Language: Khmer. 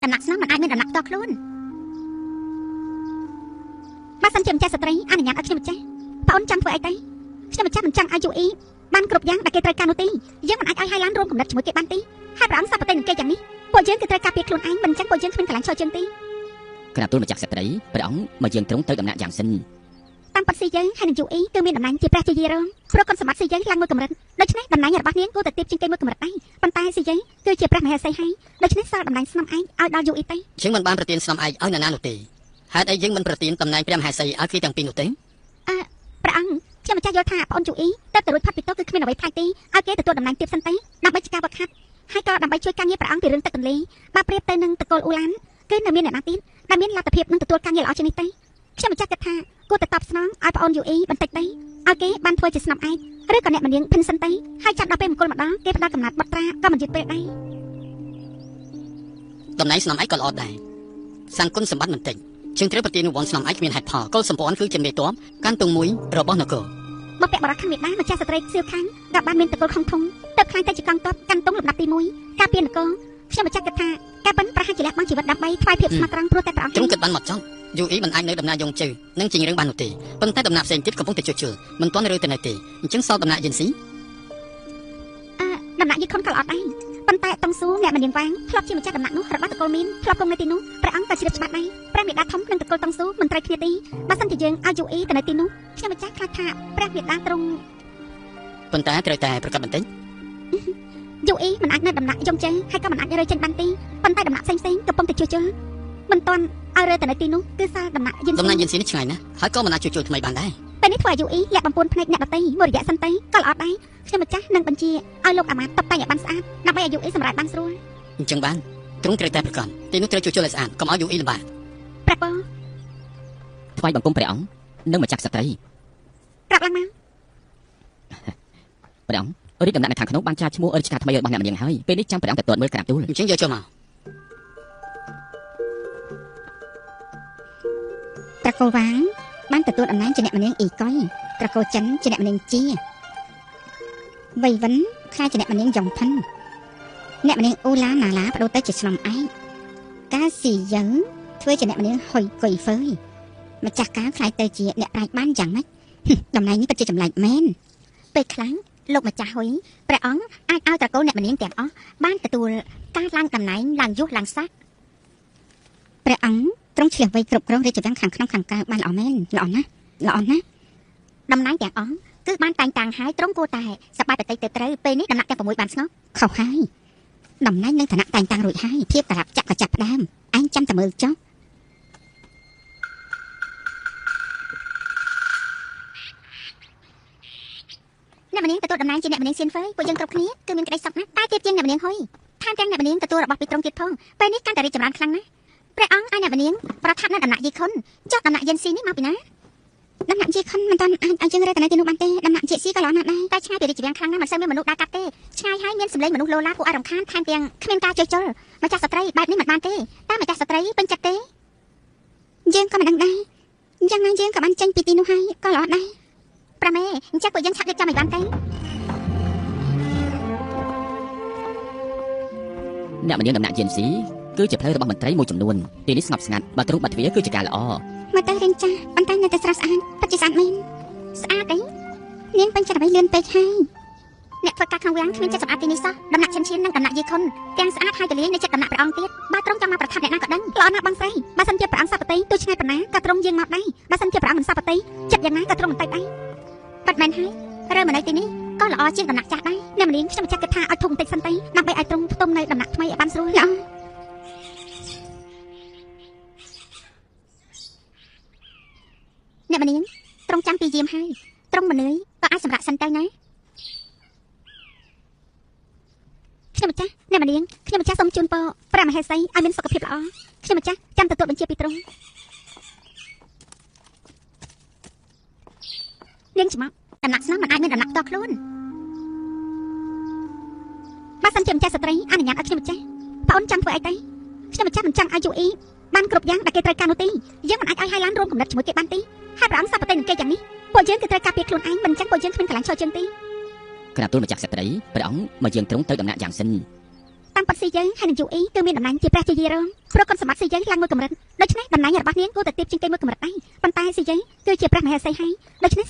ដំណាក់ស្នំមិនអាចមានដំណាក់តខ្លួនបើសិនជាម្ចាស់ស្ត្រីអនុញ្ញាតឲ្យខ្ញុំម្ចាស់ប្អូនចង់ធ្វើអីទៅខ្ញុំម្ចាស់មិនចង់ឲ្យយូអ៊ីបានគ្រប់យ៉ាងដែលគេត្រូវការនោះទេយើងមិនអាចឲ្យហើយឡានរួមគំនិតជាមួយគេបានទេហើយព្រះអង្គសពតែនឹងគេយ៉ាងនេះពួកយើងគឺត្រូវការពារខ្លួនឯងមិនចឹងពួកយើងគ្មានកន្លែងឈរជើងទេក្រាបទូលម្ចាស់ស្ត្រីព្រះអង្គមកយើងទ្រង់ទៅដំណាក់យ៉ាងសិនតាមពិតស៊ីយើងហើយនឹងយូអ៊ីគឺមានតំណែងជាព្រះជាយារងព្រោះគុណសម្បត្តិស៊ីយើងឡើងមួយកម្រិតដូច្នេះតំណែងរបស់នាងគួរតែទៀបជាងគេមួយកម្រិតដែរប៉ុន្តែស៊ីយើងគឺជាព្រះមហេសីហើយដូច្នេះសល់តំណែងស្នំឯងឲ្យដល់យូអ៊ីទៅយើងមិនបានប្រទានស្នំឯងឲ្យនរណានោះទេហេតុអីយើងមិនប្រទានតំណែងព្រះមហេសីឲ្យគេទាំងពីរនោះទេព្រះអង្គខ្ញុំម្ចាស់យល់ថាប្អូនយូអ៊ីទៅរួចផាត់ពីតោគឺគ្មានអ្វីផ្លាច់ទេឲ្យគេទទួលតំណែងទៀបសិនទៅដើម្បីជាការវឹកហាត់ហើយក៏ដើម្បីជួយការងារព្រះអង្គពីរឿងទឹកទន្លេបើប្រៀបទៅនឹងតកូលអ៊ូឡានគឺនៅមានអ្នកណាទៀតដែលមានលទ្ធភាពនឹងទទួលការងារល្អជាងនេះទេខ្ញុំម្ចាស់គិតថាគួរតែតបស្នងឲ្យប្អូនយូអ៊ីបន្តិចទៅឲ្យគេបានធ្វើជាស្នំឯកឬក៏អ្នកមនាងភិនសិនទៅហើយចាប់ដល់ពេលមង្គលម្ដងគេផ្ដល់កំណត់បတ်ត្រាក៏មិនយឺតពេលដែរតំណែងស្នំឯកក៏ល្អដែរសង្គុណសម្បត្តិមិនតិចជាងត្រូវប្រទានរង្វាន់ស្នំឯកគ្មានហេតុផលកុលសម្ព័ន្ធគឺជាមេតបកាន់ទងមួយរបស់នគរបើពាក់បរោះខាងមេដាម្ចាស់ស្ត្រីសៀវខាងក៏បានមានតកូលខំធំទៅខ្លាំងទៅជាកងទ័ពកាន់ទងលំដាប់ទី1ការពារនគរខ្ញុំម្ចាស់គិតថាការប៉ិនប្រហារជាលះបង់ជីវិតដើម្បីថ្វាយភាពស្មោះត្រង់ព្រោះតែព្រះអង្គទ្រង់គិតបានមកចប់យូអ៊ីមិនអាចនៅដំណាក់យងជើនឹងជារឿងបាននោះទេប៉ុន្តែដំណាក់ផ្សេងទៀតកំពុងតែជួសជុលមិនទាន់រើទៅនៅទេអញ្ចឹងសល់ដំណាក់យិនស៊ីដំណាក់យីខុនក៏ល្អដែរប៉ុន្តែតុងស៊ូអ្នកមនាងវាងធ្លាប់ជាម្ចាស់ដំណាក់នោះរបស់តកូលមានធ្លាប់គង់នៅទីនោះព្រះអង្គក៏ជ្រាបច្បាស់ដែរព្រះមេដាធំនិងតកូលតុងស៊ូមិនត្រូវគ្នាទេបើសិនជាយើងឲ្យយូអ៊ីទៅនៅទីនោះខ្ញុំម្ចាស់ខ្លាចថាព្រះមេដាទ្រង់ប៉ុន្តែត្រូវតែប្រកាសបន្តិចយូអ៊ីមិនអាចនៅដំណាក់យងជើហើយក៏មិនអាចរើចេញបានទេប៉ុន្តែដំណាក់ផ្សេងកំពុងតែជួសជុលមិនទាន់ឲ្យរើទៅនៅទីនោះគឺសល់ដំណាក់យិនស៊ីនេះឆ្ងាយណាស់ហើយក៏មិនអាចជួសជុលថ្មីបានដែរពេលនេះធ្វើឲ្យយូអ៊ីលាក់បំពួនភ្នែកអ្នកដទៃមួយរយៈសិនទៅក៏ល្អដែរខ្ញុំម្ចាស់នឹងបញ្ជាឲ្យលោកអាម៉ាតតុបតែងឲ្យបានស្អាតដើម្បីឲ្យយូអ៊ីសម្រាប់បានស្រួលអញ្ចឹងបានទ្រង់ត្រូវតែប្រកាន់ទីនោះត្រូវជួសជុលឲ្យស្អាតកុំឲ្យយូអ៊ីលំបាកព្រះពរថ្វាយបង្គំព្រះអង្គនិងម្ចាស់ស្ត្រីក្រាបឡើងមកព្រះអង្គរីកដំណាក់នៅខាងក្នុងបានចាឈ្មោះរាជការថ្មីរបស់អ្នកមនាងហើយពេលនេះចាំព្រះអង្គទៅទាត់មើលក្រាបទូលអញ្ចឹងយកចូលមកត្រកូលវាងបានទទួលតំណែងជាអ្នកមនាងអ៊ីកុយត្រកូលចិនជាអ្នកមនាងជាវៃវិនខ្លាចជាអ្នកមនាងយ៉ុងផិនអ្នកមនាងអ៊ូឡាណាឡាបដូរទៅជាស្នំឯកកាស៊ីយើធ្វើជាអ្នកមនាងហុយគុយហ្វឺយម្ចាស់កាខ្លាចទៅជាអ្នកប្រាជ្ញបានយ៉ាងម៉េចតំណែងនេះពិតជាចម្លែកមែនពេលខ្លាំងលោកម្ចាស់ហ៊ុយព្រះអង្គអាចឲ្យត្រកូលអ្នកមនាងទាំងអស់បានទទួលការឡើងតំណែងឡើងយុះឡើងសាក់ព្រះអង្គទ្រង់ឆ្លៀសវៃគ្រប់គ្រងរាជវាំងខាងក្នុងខាងក្រៅបានល្អមែនល្អណាស់តំណែងទាំងអស់គឺបានតែងតាំងហើយទ្រង់គួរតែសប្បាយប្រតិទៅត្រូវពេលនេះដំណាក់ទាំង6បានស្ងប់ខុសហើយតំណែងនឹងឋានៈតែងតាំងរួចហើយភាពតារាប់ចាក់ក៏ចាប់ផ្ដើមឯងចាំតែមើលចុះអ្នកមនាងទទួលតំណែងជាអ្នកមនាងសៀនហ្វឺយពួកយើងគ្រប់គ្នាគឺមានក្តីសុខណាស់តែទៀតជាងអ្នកមនាងហ៊ុយថែមទាំងអ្នកមនាងទទួលរបស់ពីទ្រង់ទៀតផងពេលនេះកាន់តែរីកចម្រើនខ្លាំងណាស់ព្រះអង្គឲ្យអ្នកមនាងប្រថាប់នៅដំណាក់យីខុនចុះដំណាក់យិនស៊ីនេះមកពីណាដំណាក់យីខុនមិនទាន់អាចឲ្យយើងរើទៅនៅទីនោះបានទេដំណាក់យីស៊ីក៏ល្អណាស់ដែរតែឆ្ងាយពីរាជវាំងខ្លាំងណាស់មិនសូវមានមនុស្សដើរកាត់ទេឆ្ងាយហើយមានសម្លេងមនុស្សលោឡាគួរឲ្យរំខានថែមទាំងគ្មានការជជុលម្ចាស់ស្ត្រីបែបនេះមិនបានទេតែម្ចាស់ស្ត្រីពេញចិត្តទេយើងក៏មិនដឹងដែរយ៉ាងណាយើងក៏បានចេញពីទីនោះហើយក៏ល្អដែរប្រមេអញ្ចឹងពួកយើងឆាប់រៀបចំឲ្យបានទៅអ្នកមនាងដំណាក់យិនស៊ីគឺជាផ្លូវរបស់មន្ត្រីមួយចំនួនទីនេះស្ងប់ស្ងាត់បើទ្រង់បាត់ទ្វារគឺជាការល្អមកទៅរៀងចាស់ប៉ុន្តែនៅតែស្រស់ស្អាតពិតជាស្អាតមែនស្អាតអីនាងពេញចិត្តអ្វីលឿនពេកហើយអ្នកធ្វើការខាងវាំងគ្មានចិត្តសម្អាតទីនេះសោះដំណាក់ឈិនឈៀននិងដំណាក់យីខុនទាំងស្អាតហើយទលាយនៅចិត្តដំណាក់ព្រះអង្គទៀតបើទ្រង់ចង់មកប្រថាប់អ្នកណាក៏ដឹងល្អណាស់បងស្រីបើសិនជាព្រះអង្គសពតិទោះឆ្ងាយប៉ុណ្ណាក៏ទ្រង់យាងមកដែរបើសិនជាព្រះអង្គមិនសពតិចិត្តយ៉ាងណាក៏ទ្រង់មិនទៅដែរប៉ាត់មែនហើយរើមកនៅទីនេះក៏ល្អជាងដំណាក់ចាស់ដែរអ្នកមនាងខ្ញុំចាត់គិតថាឲ្យធំបន្តិចសិនទៅដើម្បីឲ្យទ្រង់ផ្ទុំនៅដំណាក់ថ្មីឲ្យបានស្រួលល្អអ្នកមនាងទ្រង់ចាំពីយាមហើយទ្រង់មិននឿយក៏អាចសម្រាប់សិនទៅណាខ្ញុំម្ចាស់អ្នកមនាងខ្ញុំម្ចាស់សូមជូនពរព្រះមហេសីឲ្យមានសុខភាពល្អខ្ញុំម្ចាស់ចាំទទួលបញ្ជាពីទ្រង់នាងច្មក់ដំណាក់ស្នំមិនអាចមានដំណាក់តខ្លួនបើសិនជាម្ចាស់ស្ត្រីអនុញ្ញាតឲ្យខ្ញុំម្ចាស់ប្អូនចង់ធ្វើអីទៅខ្ញុំម្ចាស់មិនចង់ឲ្យយូអ៊ីបានគ្រប់យ៉ាងដែលគេត្រូវការនោះទេយើងមិនអាចឲ្យហើយឡានរួមគំនិតជាមួយគេបានទេហើយព្រះអង្គសពតែនឹងគេយ៉ាងនេះពួកយើងគឺត្រូវការពារខ្លួនឯងមិនចឹងពួកយើងគ្មានកន្លែងឈរជើងទេក្រាបទូលម្ចាស់ស្ត្រីព្រះអង្គមកយើងទ្រង់ទៅដំណាក់យ៉ាងសិន តាមប៉ាត់ស៊ីយើងហើយនឹងយូអ៊ីគឺមានតំណែងជាព្រះជាយារងព្រោះគុណសម្បត្តិស៊ីយើងឡើងមួយកម្រិតដូច្នេះតំណែងរបស់នាងគួរតែទាបជាងគេមួយកម្រិតដែរប៉ុន្តែស៊ីយើងគឺជាព្រះមហេសីហើយដូច្នេះ